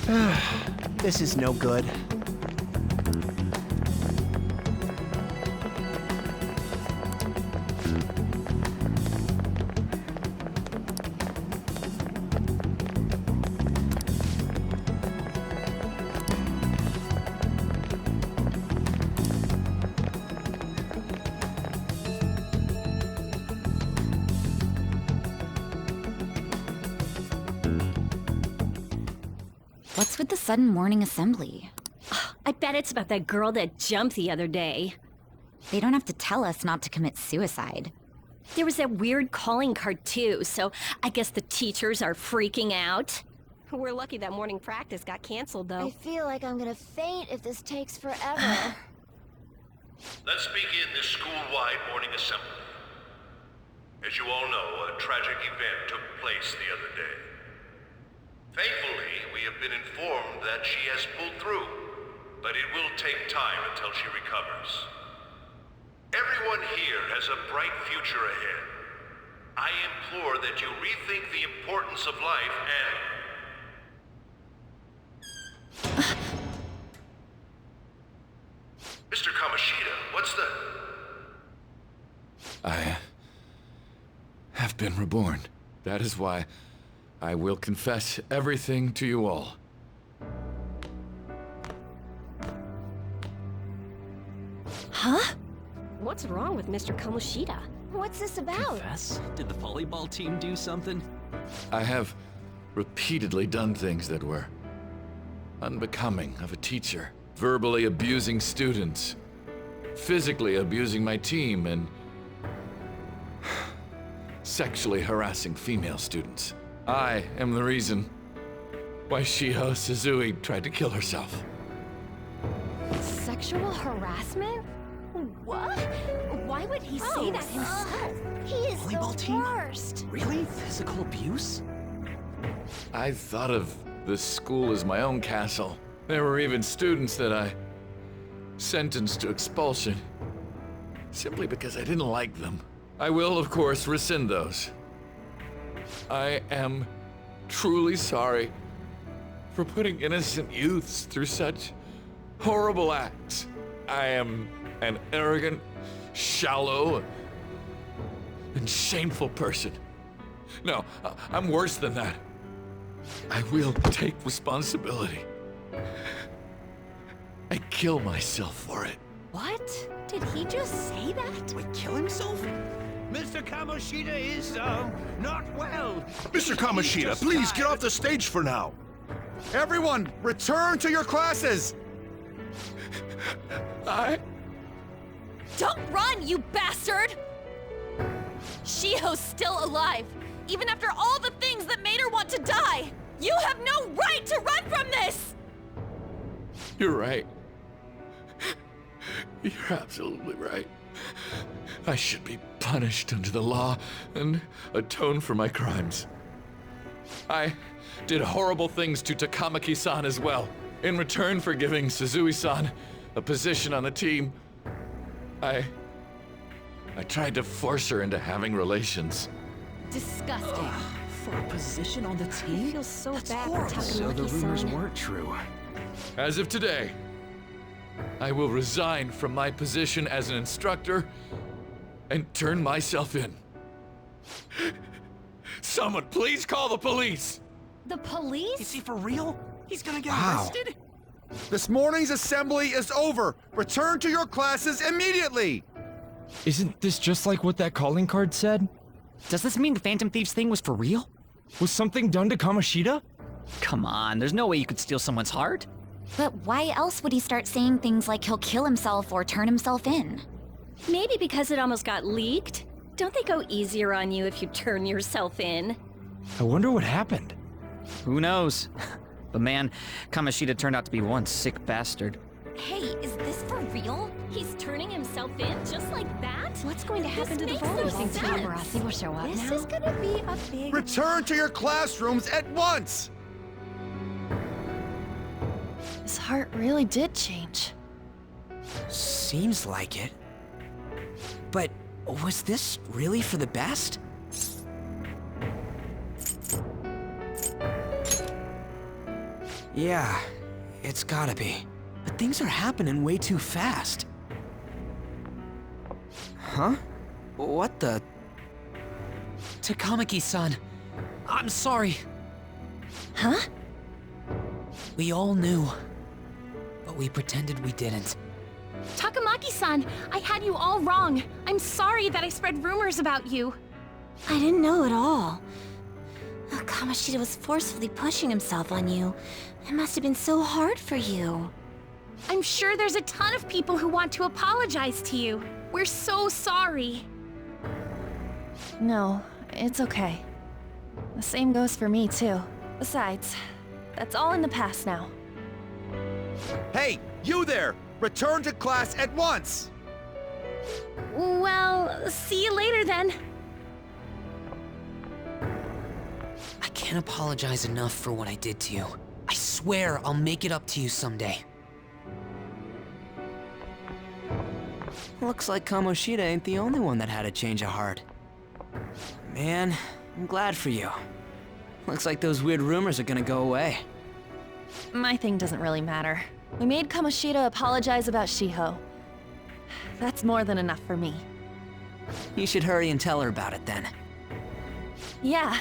This is no good. What's with the sudden morning assembly? I bet it's about that girl that jumped the other day. They don't have to tell us not to commit suicide. There was that weird calling card too, so I guess the teachers are freaking out. We're lucky that morning practice got canceled, though. I feel like I'm gonna faint if this takes forever. Let's begin this school-wide morning assembly. As you all know, a tragic event took place the other day. Thankfully, we have been informed that she has pulled through, but it will take time until she recovers. Everyone here has a bright future ahead. I implore that you rethink the importance of life and... Mr. Kamoshida, what's the... I have been reborn. That is why I will confess everything to you all. Huh? What's wrong with Mr. Kamoshida? What's this about? Confess? Did the volleyball team do something? I have repeatedly done things that were unbecoming of a teacher. Verbally abusing students, physically abusing my team, and sexually harassing female students. I am the reason why Shiho Suzui tried to kill herself. Sexual harassment? What? Why would he say that himself? He is Volleyball the team? worst. Really? Physical abuse? I thought of the school as my own castle. There were even students that I sentenced to expulsion, simply because I didn't like them. I will, of course, rescind those. I am truly sorry for putting innocent youths through such horrible acts. I am an arrogant, shallow, and shameful person. No, I'm worse than that. I will take responsibility. I kill myself for it. What? Did he just say that? Wait, kill himself? Mr. Kamoshida is, not well. Mr. Kamoshida, please get off the stage for now. Everyone, return to your classes! Don't run, you bastard! Shiho's still alive, even after all the things that made her want to die! You have no right to run from this! You're right. You're absolutely right. I should be punished under the law and atone for my crimes. I did horrible things to Takamaki-san as well. In return for giving Suzui-san a position on the team, I tried to force her into having relations. Disgusting. For a position on the team? I feel so That's bad horrible. for So the Takamaki-san. rumors weren't true. As of today, I will resign from my position as an instructor and turn myself in. Someone please call the police! The police? Is he for real? He's gonna get Wow. arrested? This morning's assembly is over. Return to your classes immediately! Isn't this just like what that calling card said? Does this mean the Phantom Thieves thing was for real? Was something done to Kamoshida? Come on, there's no way you could steal someone's heart. But why else would he start saying things like he'll kill himself or turn himself in? Maybe because it almost got leaked. Don't they go easier on you if you turn yourself in? I wonder what happened. Who knows? But man, Kamoshida turned out to be one sick bastard. Hey, is this for real? He's turning himself in just like that? What's going to happen to the makes no volleyball sense. team? Paparazzi will show up This now. is gonna be a big... Return to your classrooms at once! His heart really did change. Seems like it. But was this really for the best? Yeah, it's gotta be. But things are happening way too fast. Huh? What the? Takamaki-san, I'm sorry. Huh? We all knew, but we pretended we didn't. Takamaki-san, I had you all wrong. I'm sorry that I spread rumors about you. I didn't know at all. Kamoshida was forcefully pushing himself on you. It must have been so hard for you. I'm sure there's a ton of people who want to apologize to you. We're so sorry. No, it's okay. The same goes for me, too. Besides, that's all in the past now. Hey, you there! Return to class at once! Well, see you later then. I can't apologize enough for what I did to you. I swear I'll make it up to you someday. Looks like Kamoshida ain't the only one that had a change of heart. Man, I'm glad for you. Looks like those weird rumors are gonna go away. My thing doesn't really matter. We made Kamoshida apologize about Shiho. That's more than enough for me. You should hurry and tell her about it then. Yeah.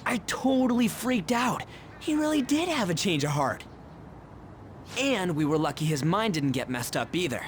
I totally freaked out. He really did have a change of heart. And we were lucky his mind didn't get messed up either.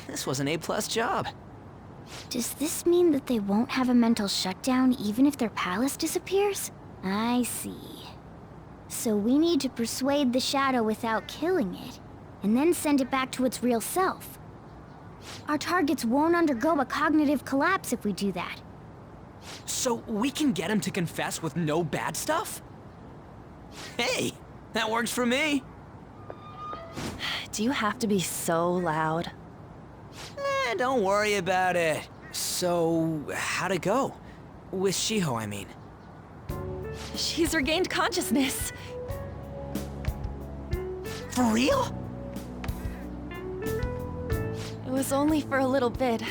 This was an A+ job. Does this mean that they won't have a mental shutdown even if their palace disappears? I see. So we need to persuade the shadow without killing it, and then send it back to its real self. Our targets won't undergo a cognitive collapse if we do that. So we can get him to confess with no bad stuff? Hey, that works for me. Do you have to be so loud? Don't worry about it. So, how'd it go? With Shiho, I mean. She's regained consciousness. For real? It was only for a little bit,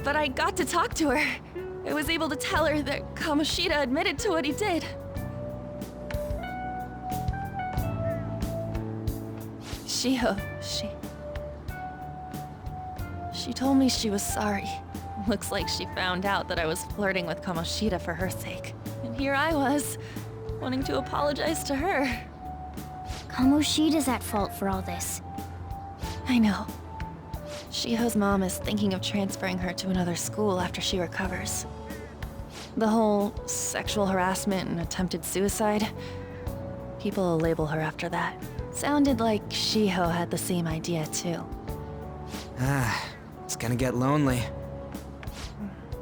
but I got to talk to her. I was able to tell her that Kamoshida admitted to what he did. Shiho, She told me she was sorry. Looks like she found out that I was flirting with Kamoshida for her sake. And here I was, wanting to apologize to her. Kamoshida's at fault for all this. I know. Shiho's mom is thinking of transferring her to another school after she recovers. The whole sexual harassment and attempted suicide, people will label her after that. Sounded like Shiho had the same idea too. It's gonna get lonely.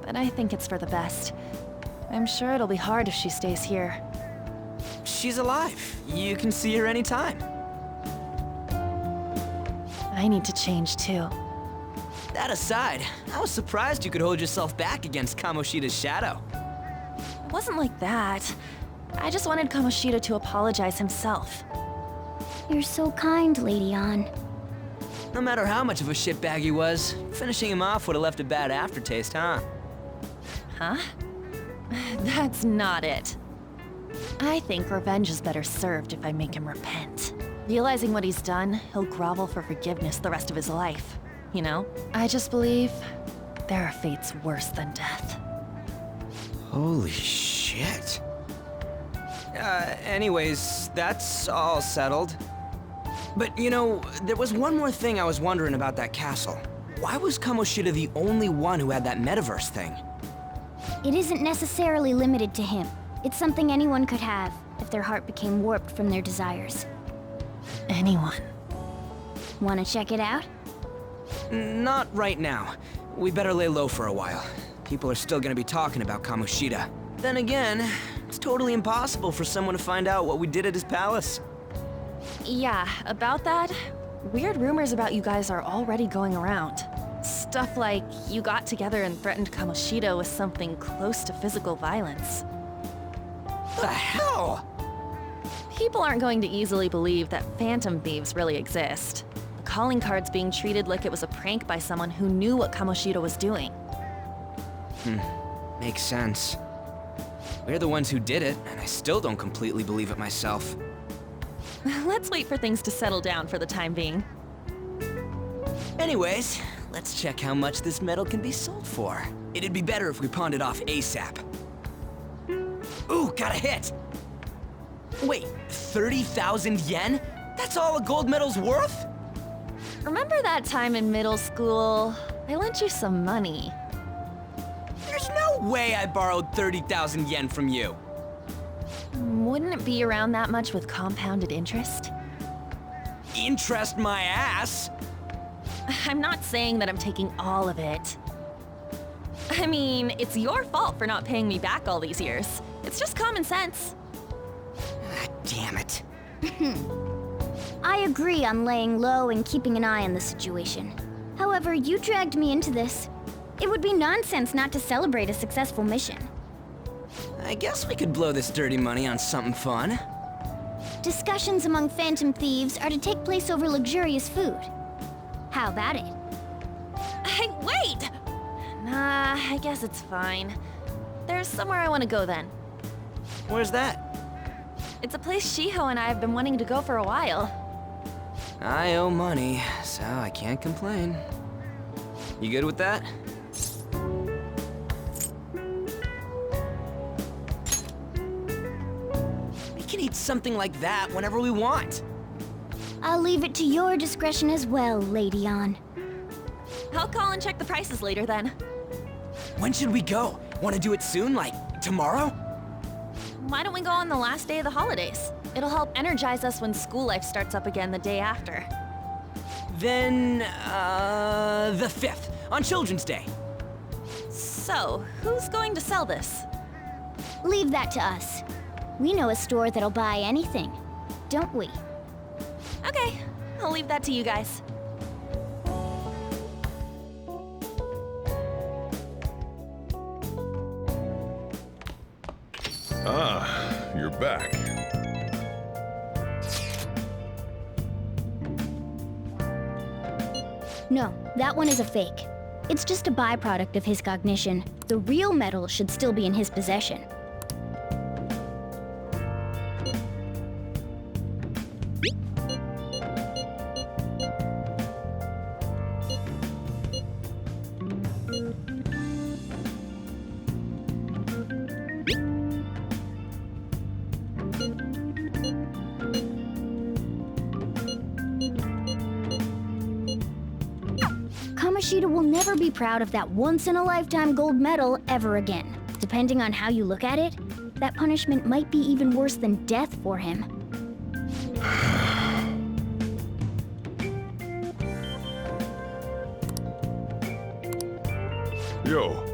But I think it's for the best. I'm sure it'll be hard if she stays here. She's alive. You can see her anytime. I need to change too. That aside, I was surprised you could hold yourself back against Kamoshida's shadow. It wasn't like that. I just wanted Kamoshida to apologize himself. You're so kind, Lady Ann. No matter how much of a shitbag he was, finishing him off would have left a bad aftertaste, huh? Huh? That's not it. I think revenge is better served if I make him repent. Realizing what he's done, he'll grovel for forgiveness the rest of his life. You know? I just believe there are fates worse than death. Holy shit. Anyways, that's all settled. But, you know, there was one more thing I was wondering about that castle. Why was Kamoshida the only one who had that metaverse thing? It isn't necessarily limited to him. It's something anyone could have, if their heart became warped from their desires. Anyone. Wanna check it out? Not right now. We better lay low for a while. People are still gonna be talking about Kamoshida. Then again, it's totally impossible for someone to find out what we did at his palace. Yeah, about that, weird rumors about you guys are already going around. Stuff like you got together and threatened Kamoshida with something close to physical violence. The hell? People aren't going to easily believe that phantom thieves really exist. The calling cards being treated like it was a prank by someone who knew what Kamoshida was doing. Makes sense. We're the ones who did it, and I still don't completely believe it myself. Let's wait for things to settle down for the time being. Anyways, let's check how much this metal can be sold for. It'd be better if we pawned it off ASAP. Ooh, got a hit! Wait, 30,000 yen? That's all a gold medal's worth? Remember that time in middle school? I lent you some money. There's no way I borrowed 30,000 yen from you. Wouldn't it be around that much with compounded interest? Interest my ass? I'm not saying that I'm taking all of it. I mean, it's your fault for not paying me back all these years. It's just common sense. Ah, damn it. I agree on laying low and keeping an eye on the situation. However, you dragged me into this. It would be nonsense not to celebrate a successful mission. I guess we could blow this dirty money on something fun. Discussions among phantom thieves are to take place over luxurious food. How about it? Hey, wait! Nah, I guess it's fine. There's somewhere I want to go then. Where's that? It's a place Shiho and I have been wanting to go for a while. I owe money, so I can't complain. You good with that? We can eat something like that whenever we want. I'll leave it to your discretion as well, Lady On. I'll call and check the prices later then. When should we go? Want to do it soon, like tomorrow? Why don't we go on the last day of the holidays? It'll help energize us when school life starts up again the day after. Then, the 5th, on Children's Day. So, who's going to sell this? Leave that to us. We know a store that'll buy anything, don't we? Okay, I'll leave that to you guys. Ah, you're back. No, that one is a fake. It's just a byproduct of his cognition. The real medal should still be in his possession. Kamoshida will never be proud of that once-in-a-lifetime gold medal ever again. Depending on how you look at it, that punishment might be even worse than death for him. Yo,